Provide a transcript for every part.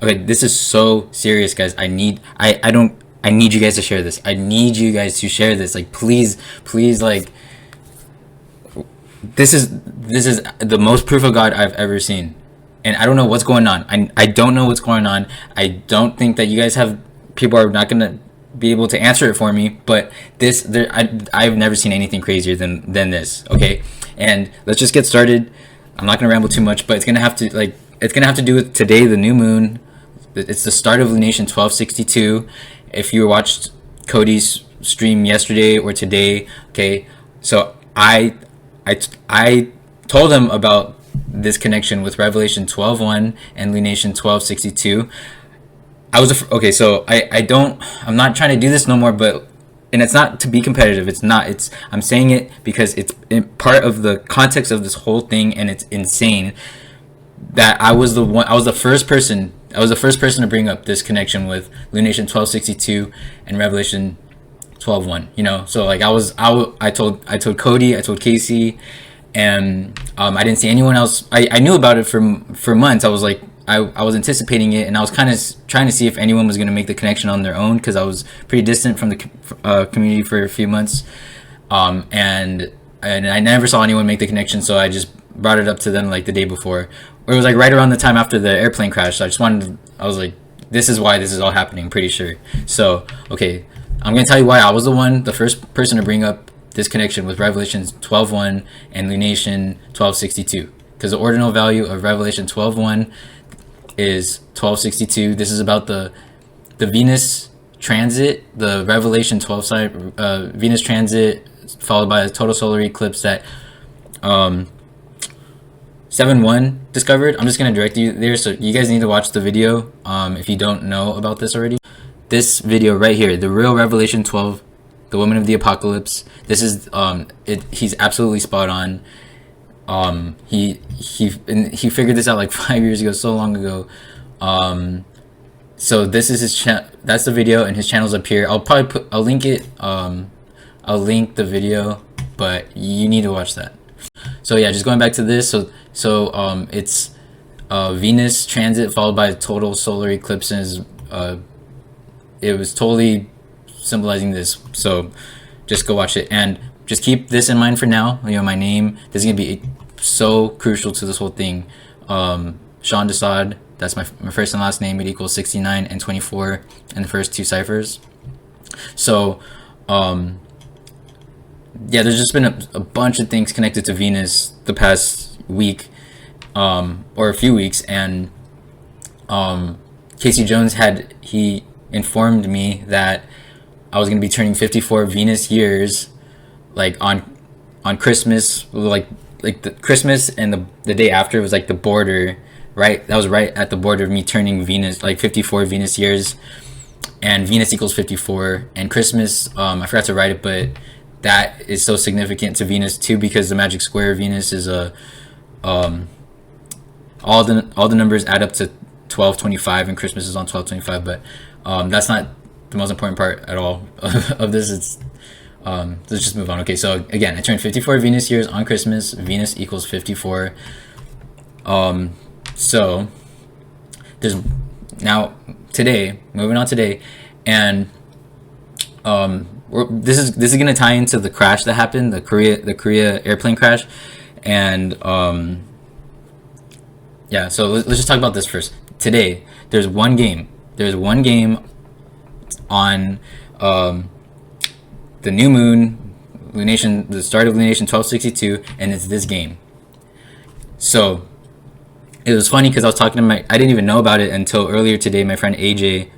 Okay, this is so serious, guys. I need you guys to share this. I need you guys to share this. Like, please, please, like, this is the most proof of God I've ever seen, and I don't know what's going on. I don't know what's going on. I don't think that you guys have people are not gonna be able to answer it for me. But I've never seen anything crazier than this. Okay, and let's just get started. I'm not gonna ramble too much, but it's gonna have to do with today, the new moon. It's the start of Lunation 1262. If you watched Cody's stream yesterday or today, okay, so I told him about this connection with Revelation 12:1 and Lunation 1262. Okay, so I'm not trying to do this no more, but and it's not to be competitive. I'm saying it because it's part of the context of this whole thing, and it's insane that I was the first person to bring up this connection with Lunation 1262 and Revelation 12:1. You know, so like I told Cody, I told Casey, and I didn't see anyone else. I knew about it for months. I was like I was anticipating it, and I was kind of trying to see if anyone was going to make the connection on their own, because I was pretty distant from the community for a few months, and I never saw anyone make the connection. So I just brought it up to them like the day before, or it was like right around the time after the airplane crash. So I was like, this is why this is all happening, I'm pretty sure. So okay, I'm gonna tell you why I was the first person to bring up this connection with Revelation 12:1 and Lunation 1262, because the ordinal value of Revelation 12:1 is 1262. This is about the Venus transit, the Revelation 12 side Venus transit, followed by a total solar eclipse that 7-1 discovered. I'm just gonna direct you there, so you guys need to watch the video if you don't know about this already. This video right here, the real Revelation 12, the woman of the apocalypse. This is he's absolutely spot on. He figured this out like 5 years ago, so long ago. So this is his that's the video, and his channel's up here. I'll link it. I'll link the video, but you need to watch that. So yeah, just going back to this. So it's Venus transit followed by total solar eclipses. It was totally symbolizing this. So just go watch it, and just keep this in mind for now. You know, my name, this is gonna be so crucial to this whole thing. Sean Dasaad, that's my first and last name. It equals 69 and 24 in the first two ciphers. So yeah, there's just been a bunch of things connected to Venus the past week, or a few weeks, and Casey Jones he informed me that I was gonna be turning 54 Venus years, like on Christmas, like the Christmas, and the day after was like the border, right? That was right at the border of me turning Venus, like 54 Venus years, and Venus equals 54, and Christmas, I forgot to write it, but that is so significant to Venus too, because the magic square of Venus is all the numbers add up to 1225, and Christmas is on 1225, but that's not the most important part at all of this. It's let's just move on. Okay, so again, I turned 54 Venus years on Christmas. Venus equals 54. So there's now today, moving on today, and this is gonna tie into the crash that happened, the Korea airplane crash, and yeah. So let's just talk about this first. Today, there's one game on the new moon, Lunation, the start of Lunation 1262, and it's this game. So it was funny because I was talking to I didn't even know about it until earlier today. My friend AJ,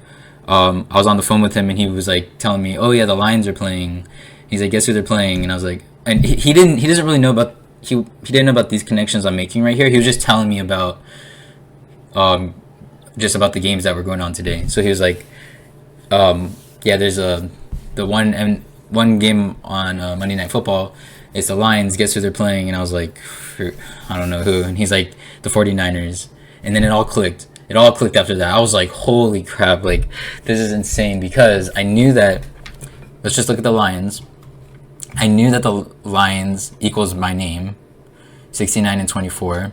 I was on the phone with him, and he was like telling me, oh yeah, the Lions are playing. He's like, guess who they're playing? And I was like, and he doesn't really know about, he didn't know about these connections I'm making right here. He was just telling me about just about the games that were going on today. So he was like, yeah, there's the one game on Monday Night Football. It's the Lions. Guess who they're playing? And I was like, I don't know who. And he's like, the 49ers. And then it all clicked. It all clicked after that. I was like, holy crap, like, this is insane, because I knew that, let's just look at the Lions. I knew that the Lions equals my name, 69 and 24.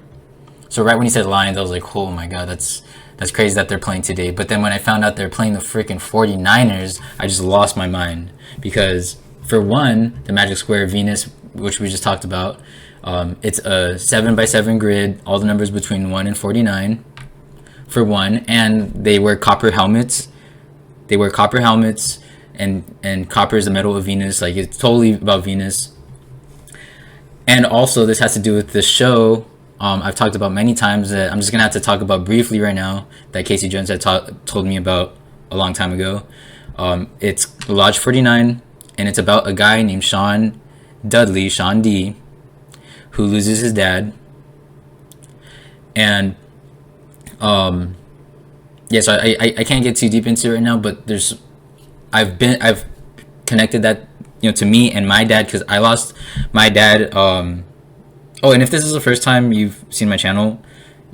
So right when he said Lions, I was like, oh my god, that's That's crazy that they're playing today. But then when I found out they're playing the freaking 49ers, I just lost my mind. Because, for one, the Magic Square Venus, which we just talked about, it's a 7x7 grid, all the numbers between 1 and 49, for one. And they wear copper helmets. And copper is the metal of Venus. Like, it's totally about Venus. And also, this has to do with the show I've talked about many times that I'm just going to have to talk about briefly right now, that Casey Jones had told me about a long time ago. It's Lodge 49, and it's about a guy named Sean D, who loses his dad. And, yeah, so I can't get too deep into it right now, but I've connected that, to me and my dad, because I lost my dad. Oh, and if this is the first time you've seen my channel,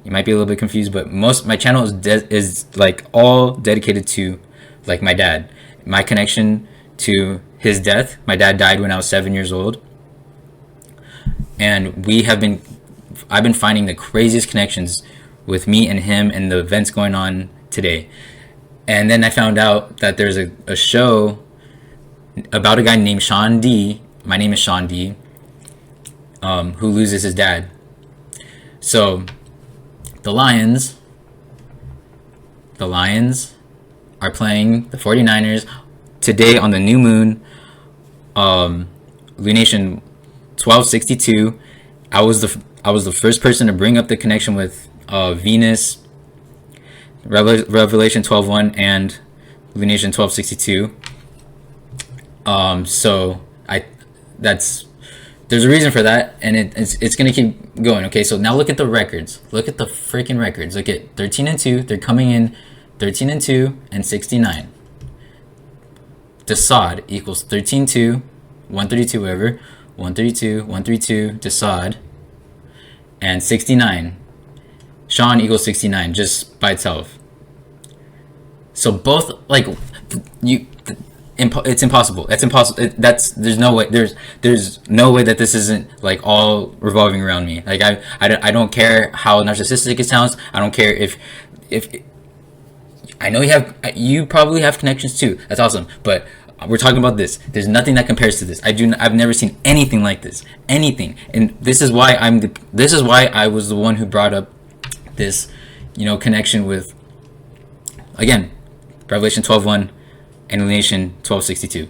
you might be a little bit confused, but my channel is like all dedicated to like my dad, my connection to his death. My dad died when I was 7 years old, and I've been finding the craziest connections with me and him and the events going on today. And then I found out that there's a show about a guy named Sean D. My name is Sean D. Who loses his dad. So the Lions are playing the 49ers today on the new moon. Lunation 1262. I was the first person to bring up the connection with Venus, Revelation 12:1, and Lunation 1262. So there's a reason for that, and it's gonna keep going. Okay, so now look at the records. Look at the freaking records. Look at 13-2. They're coming in 13-2 and 69. Dasaad equals 13-2, 132, whatever, 132, 132. Dasaad, and 69. Sean equals 69 just by itself. So both, like, it's impossible. It's impossible. There's no way. There's no way that this isn't like all revolving around me. Like I don't care how narcissistic it sounds. I don't care if I know you probably have connections too. That's awesome. But we're talking about this. There's nothing that compares to this. I've never seen anything like this. Anything. And this is why I was the one who brought up this, connection with, again, Revelation 12:1. And Lunation 1262,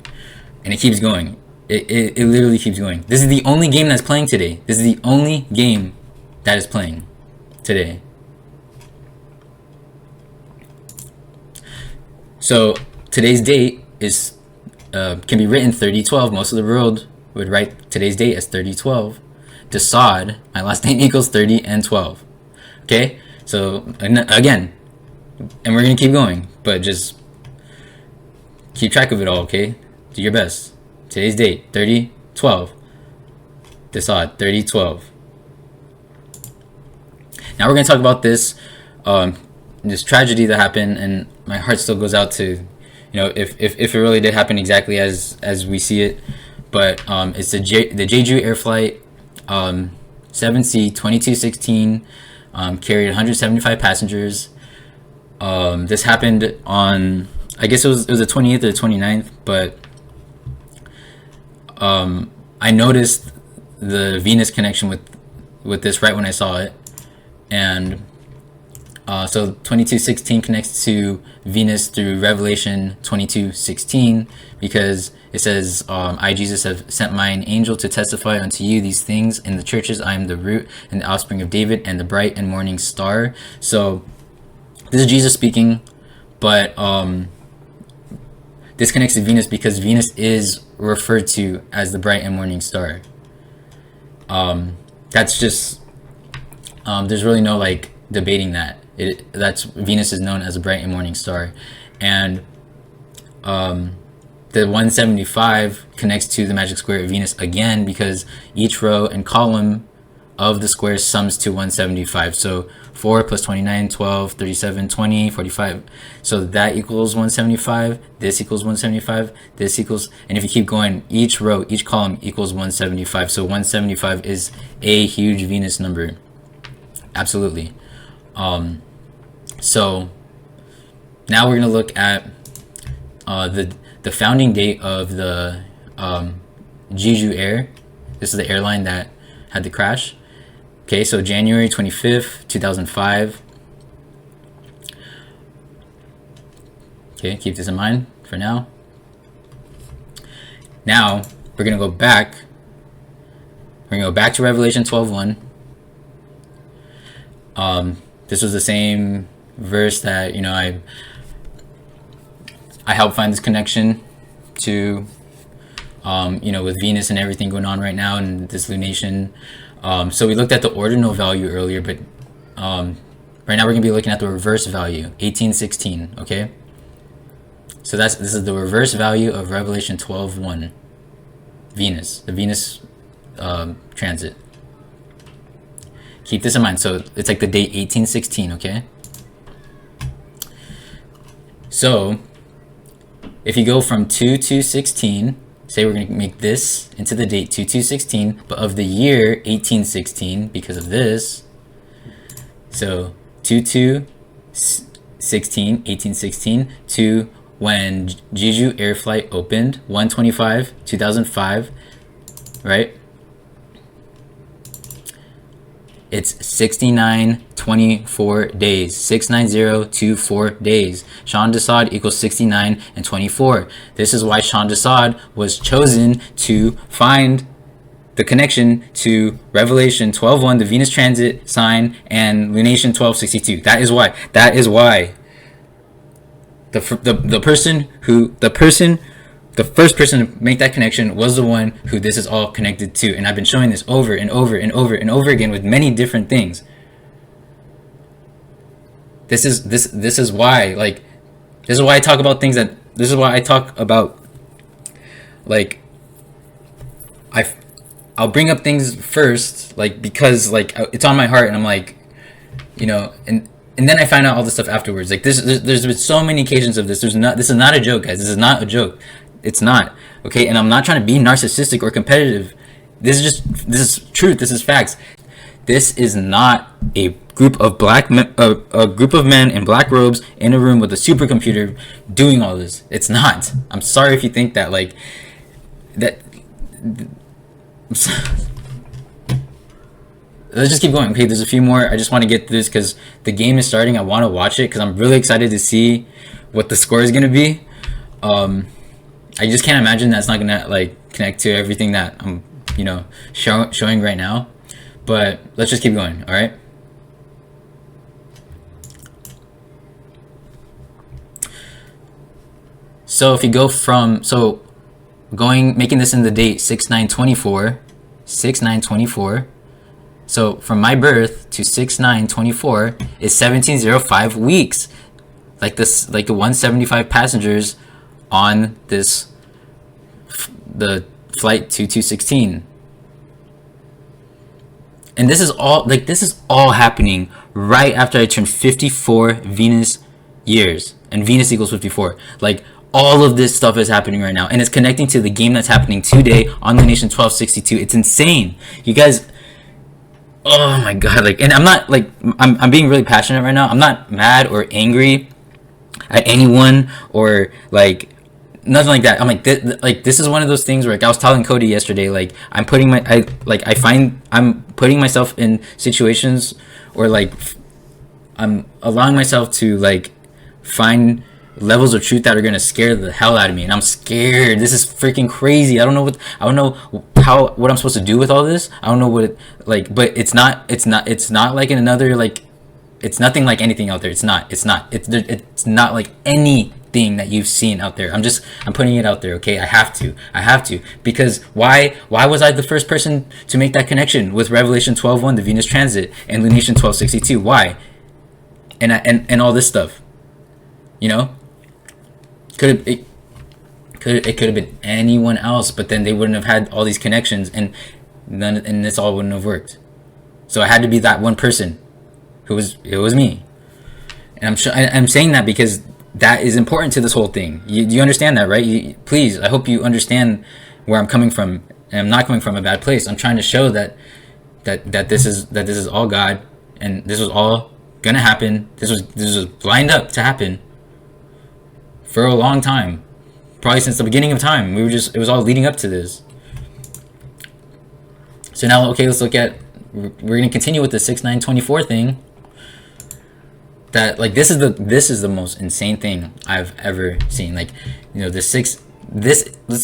and it keeps going. It literally keeps going. This is the only game that's playing today. This is the only game that is playing today. So today's date is can be written 3012. Most of the world would write today's date as 3012. Dasaad, my last name, equals 30 and 12. Okay, so again, and we're gonna keep going, but just keep track of it all, okay? Do your best. Today's date, 30/12. Dasaad, 30/12. Now we're going to talk about this tragedy that happened, and my heart still goes out to, if it really did happen exactly as we see it. But it's the Jeju Air Flight 7C 2216, carried 175 passengers. This happened on, I guess it was the 28th or the 29th, but I noticed the Venus connection with this right when I saw it. And so 2216 connects to Venus through Revelation 22:16, because it says, I, Jesus, have sent mine angel to testify unto you these things in the churches. I am the root and the offspring of David and the bright and morning star. So this is Jesus speaking, but this connects to Venus because Venus is referred to as the bright and morning star. That's just, there's really no like debating that. That's Venus is known as a bright and morning star. And the 175 connects to the magic square of Venus again, because each row and column of the square sums to 175. So 4 plus 29, 12, 37, 20, 45. So that equals 175. This equals 175. This equals, and if you keep going, each row, each column equals 175. So 175 is a huge Venus number. Absolutely. So now we're gonna look at the founding date of the Jeju Air. This is the airline that had the crash. Okay, so January 25th, 2005. Okay, keep this in mind for now. Now we're gonna go back. We're gonna go back to Revelation 12:1. This was the same verse that, you know, I helped find this connection to, you know, with Venus and everything going on right now and this lunation. So we looked at the ordinal value earlier, but right now we're gonna be looking at the reverse value, 1816. Okay. So this is the reverse value of Revelation 12:1. Venus, the Venus transit. Keep this in mind. So it's like the date 1816. Okay. So if you go from 2216, say we're going to make this into the date 2216, but of the year 1816 because of this. So 2216, 1816 to when Jeju Air Flight opened, 1/25, 2005, right? It's 6924 days. 69024 days. Sean Dasaad equals 69 and 24. This is why Sean Dasaad was chosen to find the connection to Revelation 12:1, the Venus transit sign, and Lunation 1262. That is why. That is why. The first person to make that connection was the one who this is all connected to, and I've been showing this over and over and over and over again with many different things. This is why, like, this is why I talk about things that, this is why I talk about, like, I'll bring up things first, like, because, like, it's on my heart, and I'm like, you know, and then I find out all this stuff afterwards. Like, there's been so many occasions of this. This is not a joke, guys. This is not a joke. It's not. Okay, and I'm not trying to be narcissistic or competitive. This is truth. This is facts. This is not a group of a group of men in black robes in a room with a supercomputer doing all this. It's not. I'm sorry if you think that, like, that. Let's just keep going. Okay, there's a few more. I just want to get through this because the game is starting. I want to watch it because I'm really excited to see what the score is going to be. I just can't imagine that's not going to, like, connect to everything that I'm, you know, showing right now. But let's just keep going, all right? So if you go from, making this in the date 6/9/24, so from my birth to 6/9/24 is 1705 weeks. Like this, like the 175 passengers on the flight 2216. And this is all happening right after I turned 54 Venus years, and Venus equals 54. Like, all of this stuff is happening right now, and it's connecting to the game that's happening today on Lunation 1262. It's insane, you guys. Oh my god! Like, and I'm not, like, I'm being really passionate right now. I'm not mad or angry at anyone or, like, nothing like that. I'm like, this is one of those things where, like, I was telling Cody yesterday, like, I'm putting myself in situations, or, like, I'm allowing myself to, like, find levels of truth that are gonna scare the hell out of me, and I'm scared. This is freaking crazy. I don't know what I'm supposed to do with all this. I don't know what like, but it's not like in another, like, it's nothing like anything out there. It's not like anything that you've seen out there. I'm putting it out there. Okay, I have to because why was I the first person to make that connection with Revelation 12:1, the Venus transit, and Lunation 1262? Why? And all this stuff, you know. It could have been anyone else, but then they wouldn't have had all these connections, and this all wouldn't have worked. So I had to be that one person. It was me, and I'm saying that because that is important to this whole thing. You understand that, right? Please, I hope you understand where I'm coming from, and I'm not coming from a bad place. I'm trying to show that this is all God, and this was all gonna happen. This was lined up to happen for a long time, probably since the beginning of time. It was all leading up to this. So now, okay, let's look at. We're gonna continue with the 6-9-24 thing. That, like, this is the most insane thing I've ever seen. Like, you know, let's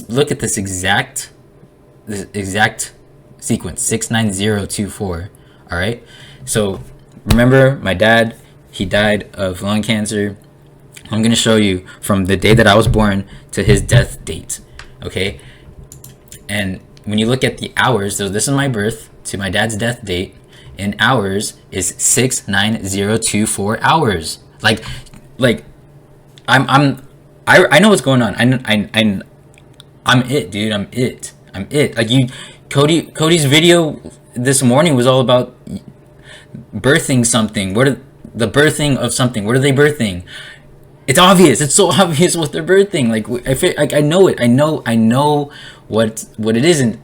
look at this exact sequence, 6-9-0-2-4. All right. So remember, my dad, he died of lung cancer. I'm gonna show you from the day that I was born to his death date. Okay. And when you look at the hours, so this is my birth to my dad's death date. In hours is 6-9-0-2-4 hours. Like I know what's going on. I'm it, dude. I'm it. Like, Cody's video this morning was all about birthing something. The birthing of something? What are they birthing? It's obvious. It's so obvious what they're birthing. I know it. I know what it is, and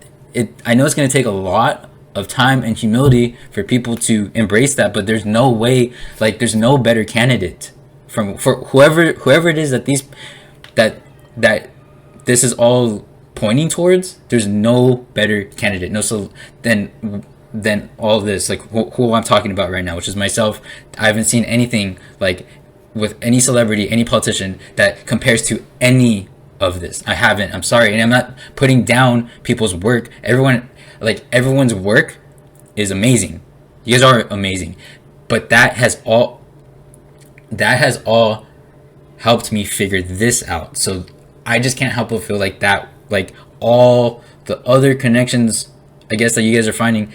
I know it's gonna take a lot of time and humility for people to embrace that, but there's no way, like, there's no better candidate for whoever it is that this is all pointing towards. There's no better candidate, than all this, like, who I'm talking about right now, which is myself. I haven't seen anything like with any celebrity, any politician that compares to any of this. I haven't. I'm sorry, and I'm not putting down people's work. Everyone's work is amazing. You guys are amazing, but that has all helped me figure this out. So I just can't help but feel like that, like, all the other connections, I guess, that you guys are finding,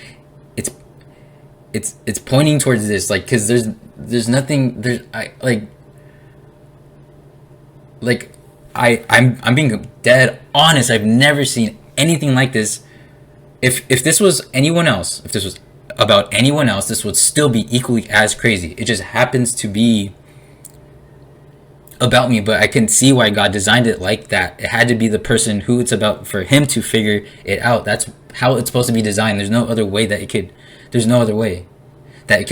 it's pointing towards this, like, because there's nothing there's I'm being dead honest. I've never seen anything like this. If this was anyone else, if this was about anyone else, this would still be equally as crazy. It just happens to be about me, but I can see why God designed it like that. It had to be the person who it's about, for him to figure it out. That's how it's supposed to be designed. There's no other way that it could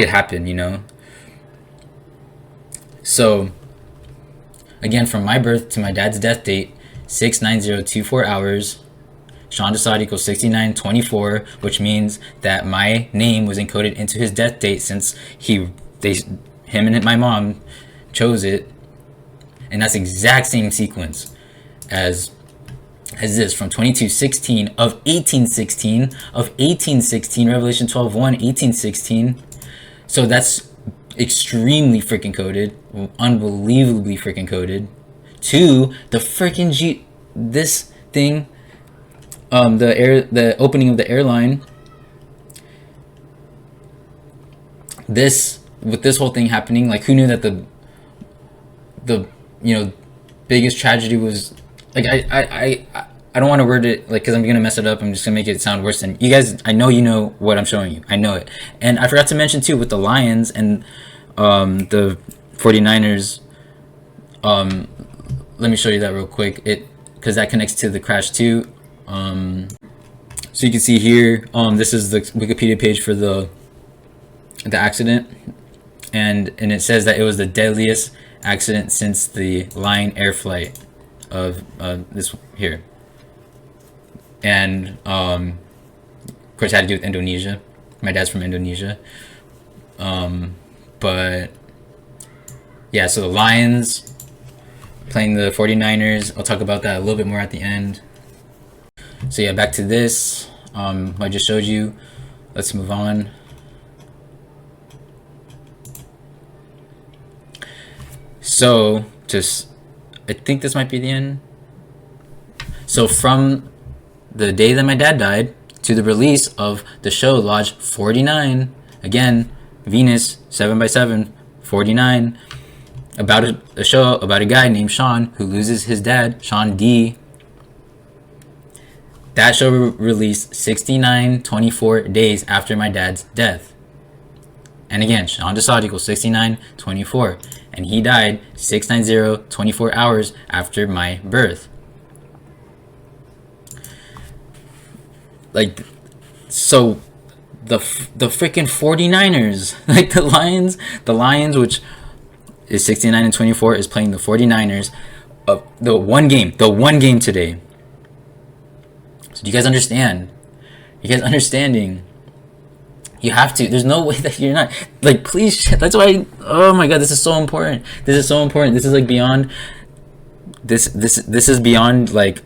happen, you know? So again, from my birth to my dad's death date, 6-9-0-2-4 hours. Sean Dasaad equals 6924, which means that my name was encoded into his death date, since him and my mom chose it. And that's the exact same sequence as this, from 22:16 of 1816, Revelation 12:1, 1816. So that's extremely freaking coded, unbelievably freaking coded, to the freaking this thing, the opening of the airline. With this whole thing happening, like, who knew that the biggest tragedy was, like, I don't want to word it, like, because I'm gonna mess it up. I'm just gonna make it sound worse than you guys. I know you know what I'm showing you. I know it. And I forgot to mention too, with the Lions and the 49ers. Let me show you that real quick. Because that connects to the crash too. So you can see here, this is the Wikipedia page for the accident, and it says that it was the deadliest accident since the Lion Air flight of this here. And of course it had to do with Indonesia. My dad's from Indonesia. But yeah, so the Lions playing the 49ers. I'll talk about that a little bit more at the end. So yeah, back to this. I just showed you. Let's move on. So I think this might be the end. So from the day that my dad died to the release of the show Lodge 49, again, Venus 7x7 49, about a show about a guy named Sean who loses his dad, Sean D. That show released 69-24 days after my dad's death. And again, Sean Dasaad equals 69-24. And he died 6-9-0-24 hours after my birth. Like, so the freaking 49ers. Like the Lions, which is 69-24, is playing the 49ers of the one game today. So do you guys understand? You guys understanding? You have to. There's no way that you're not. Like, please. That's why. Oh my God, this is so important. This is so important. This is like beyond. This is beyond like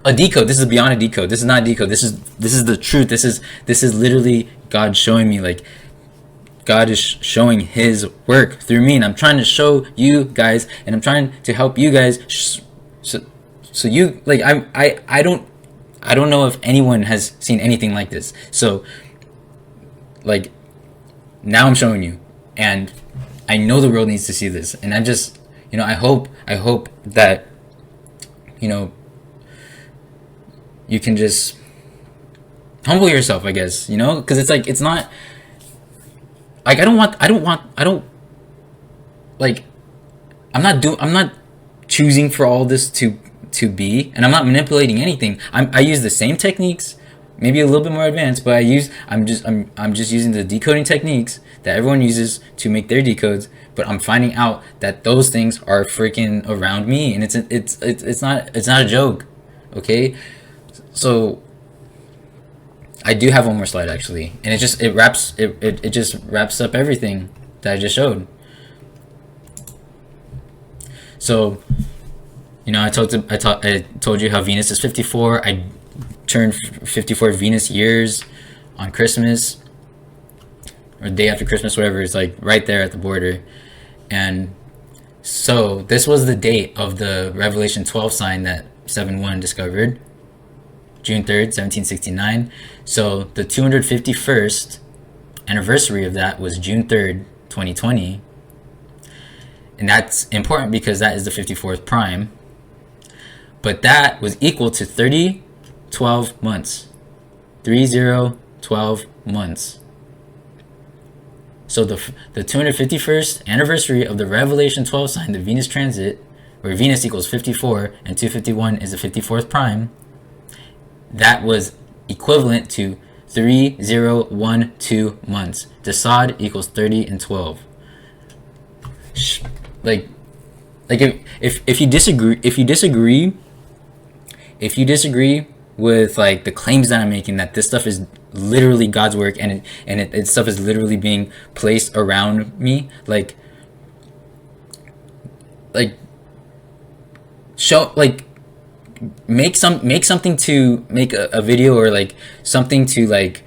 a decode. This is beyond a decode. This is not a decode. This is the truth. This is literally God showing me, like, God is showing His work through me, and I'm trying to show you guys, and I'm trying to help you guys. So you, like, I don't know if anyone has seen anything like this. So, like, now I'm showing you, and I know the world needs to see this, and I just, I hope that, you can just humble yourself, I guess, because it's like, it's not, like, I'm not choosing for all this to be, and I'm not manipulating anything. I use the same techniques, maybe a little bit more advanced, but I'm just using the decoding techniques that everyone uses to make their decodes, but I'm finding out that those things are freaking around me, and it's not a joke. Okay, so I do have one more slide, actually, and it just wraps up everything that I just showed. So, I told you how Venus is 54. I turned 54 Venus years on Christmas, or day after Christmas, whatever. It's like right there at the border. And so this was the date of the Revelation 12 sign that 7-1 discovered, June 3rd, 1769. So the 251st anniversary of that was June 3rd, 2020. And that's important because that is the 54th prime. But that was equal to 12 months. 12 months. So the 251st anniversary of the Revelation 12 sign, the Venus transit, where Venus equals 54 and 251 is the 54th prime, that was equivalent to 3012 months. Dasaad equals 30 and 12. Like if you disagree with, like, the claims that I'm making, that this stuff is literally God's work, and it stuff is literally being placed around me, like show, like, make something to make a video, or like something to like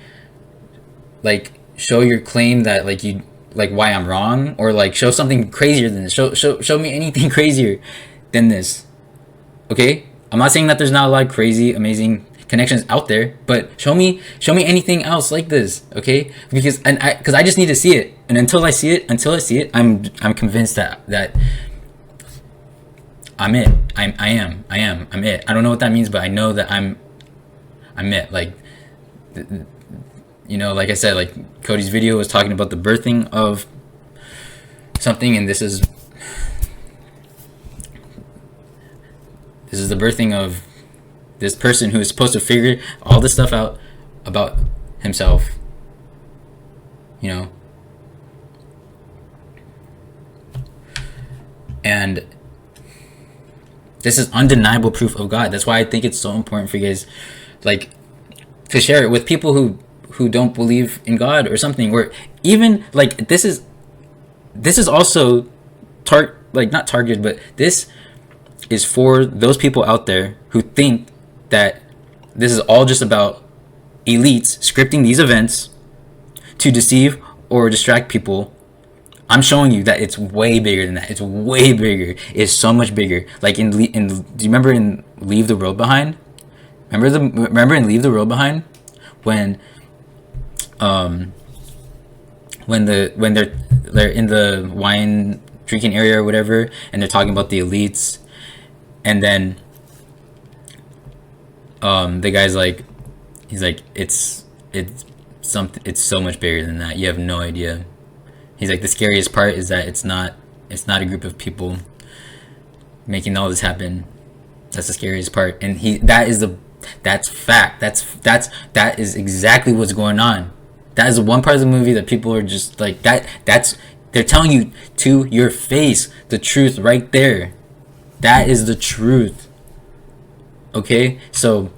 show your claim that, like, you, like, why I'm wrong, or like show something crazier than this. Show me anything crazier than this. Okay, I'm not saying that there's not a lot of crazy, amazing connections out there, but show me anything else like this. Okay, because I just need to see it, and until I see it, I'm convinced that I'm it. I'm it. I don't know what that means, but I know that I'm it. Like, like I said, like, Cody's video was talking about the birthing of something, and this is the birthing of this person who is supposed to figure all this stuff out about himself. And this is undeniable proof of God. That's why I think it's so important for you guys, like, to share it with people who don't believe in God or something, or even, like, this is also not targeted, but this is for those people out there who think that this is all just about elites scripting these events to deceive or distract people. I'm showing you that it's way bigger than that. It's way bigger. It's so much bigger. Like, do you remember in Leave the World Behind? Remember in Leave the World Behind, when they're in the wine drinking area or whatever, and they're talking about the elites, and then the guy's like, he's like, it's so much bigger than that. You have no idea. He's like, the scariest part is that it's not a group of people making all this happen. That's the scariest part. And that is That's fact. That is exactly what's going on. That is one part of the movie that people are just like that. They're telling you to your face the truth right there. That is the truth. Okay, so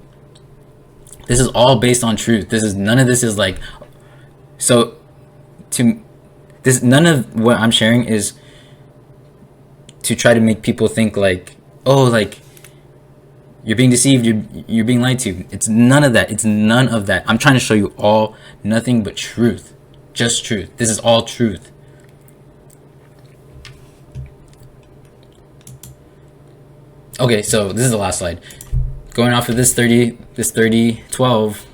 this is all based on truth. This is none of this is like so to this. None of what I'm sharing is to try to make people think like, oh, like you're being deceived, you're being lied to. It's none of that. It's none of that. I'm trying to show you all nothing but truth. Just truth. This is all truth. Okay, so this is the last slide. Going off of this 30-12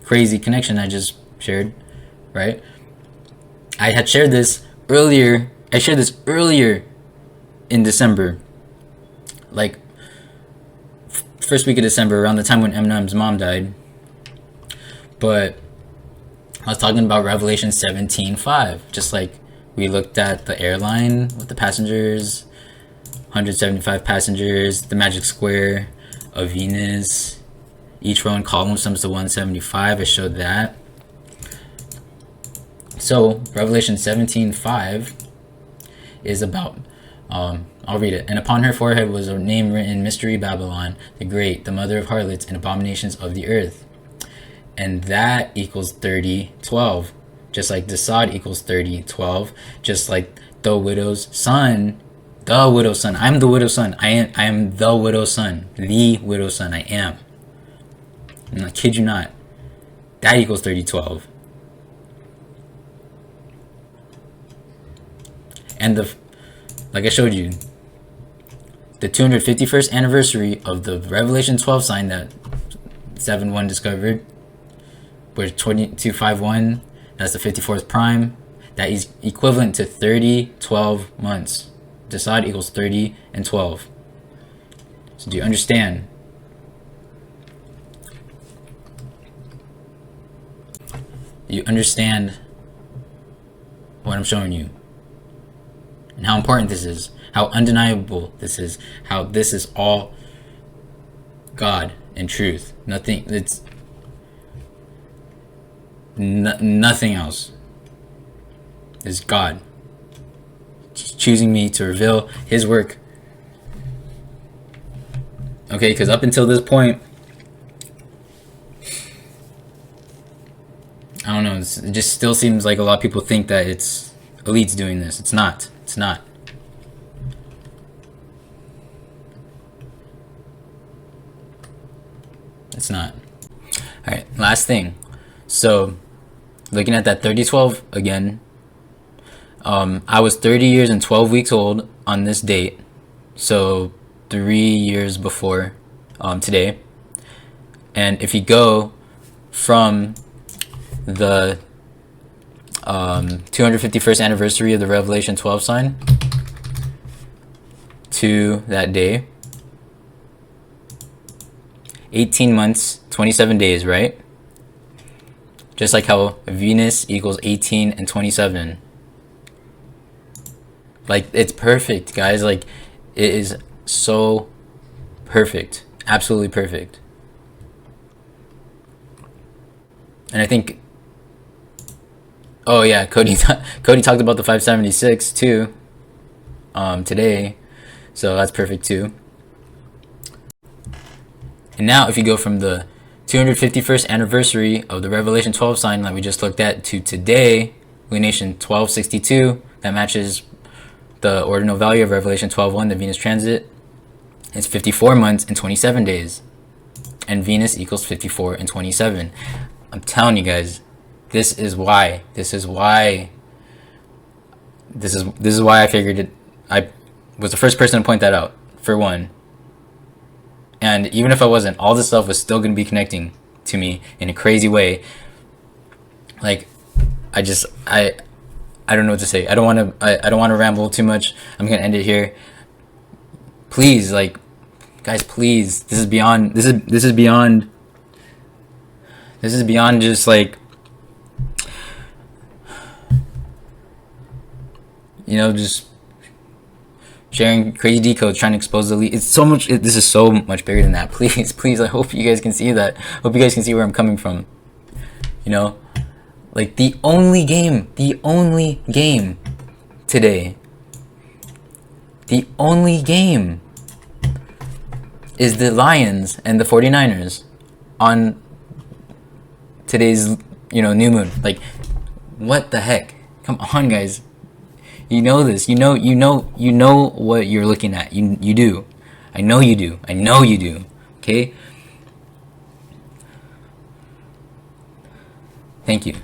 crazy connection I just shared, right? I had shared this earlier. I shared this earlier in December, like first week of December, around the time when Eminem's mom died. But I was talking about Revelation 17:5, just like we looked at the airline with the passengers, 175 passengers, the magic square of Venus, each row in column sums to 175. I showed that. So Revelation 17:5 is about I'll read it. And upon her forehead was a name written, Mystery Babylon the Great, the mother of harlots and abominations of the earth. And that equals 30:12. Just like Dasaad equals 30:12. Just like the widow's son. The widow's son. I'm the widow's son. I am the widow's son. The widow's son. I am. I kid you not. That equals 30:12. And like I showed you, the 251st anniversary of the Revelation 12 sign that 7-1 discovered, where 2251, that's the 54th prime, that is equivalent to 30:12 months. Dasaad equals 30 and 12. So do you understand? Do you understand what I'm showing you? And how important this is, how undeniable this is, how this is all God and truth. Nothing, it's nothing else. Is God just choosing me to reveal his work. Okay, because up until this point, I don't know, it just still seems like a lot of people think that it's elites doing this. It's not. It's not. It's not. Alright, last thing. So, looking at that 30:12 again, I was 30 years and 12 weeks old on this date. So, 3 years before today. And if you go from the 251st anniversary of the Revelation 12 sign to that day, 18 months, 27 days, right? Just like how Venus equals 18 and 27. Like, it's perfect, guys. Like, it is so perfect. Absolutely perfect. And I think, oh yeah, Cody talked about the 576 too today, so that's perfect too. And now if you go from the 251st anniversary of the Revelation 12 sign that we just looked at to today, Lunation 1262, that matches the ordinal value of Revelation 12:1, the Venus transit. It's 54 months and 27 days, and Venus equals 54 and 27. I'm telling you guys, this is why I figured it. I was the first person to point that out, for one. And even if I wasn't, all this stuff was still going to be connecting to me in a crazy way. Like, I don't know what to say. I don't want to ramble too much. I'm going to end it here. Please, like, guys, please. This is beyond just like, you know, just sharing crazy decodes, trying to expose the leak. It's so much. This is so much bigger than that. Please, please. I hope you guys can see that. Hope you guys can see where I'm coming from. You know, like the only game today, the only game is the Lions and the 49ers on today's, new moon. Like, what the heck? Come on, guys. You know this. You know what you're looking at. You do. I know you do. Okay? Thank you.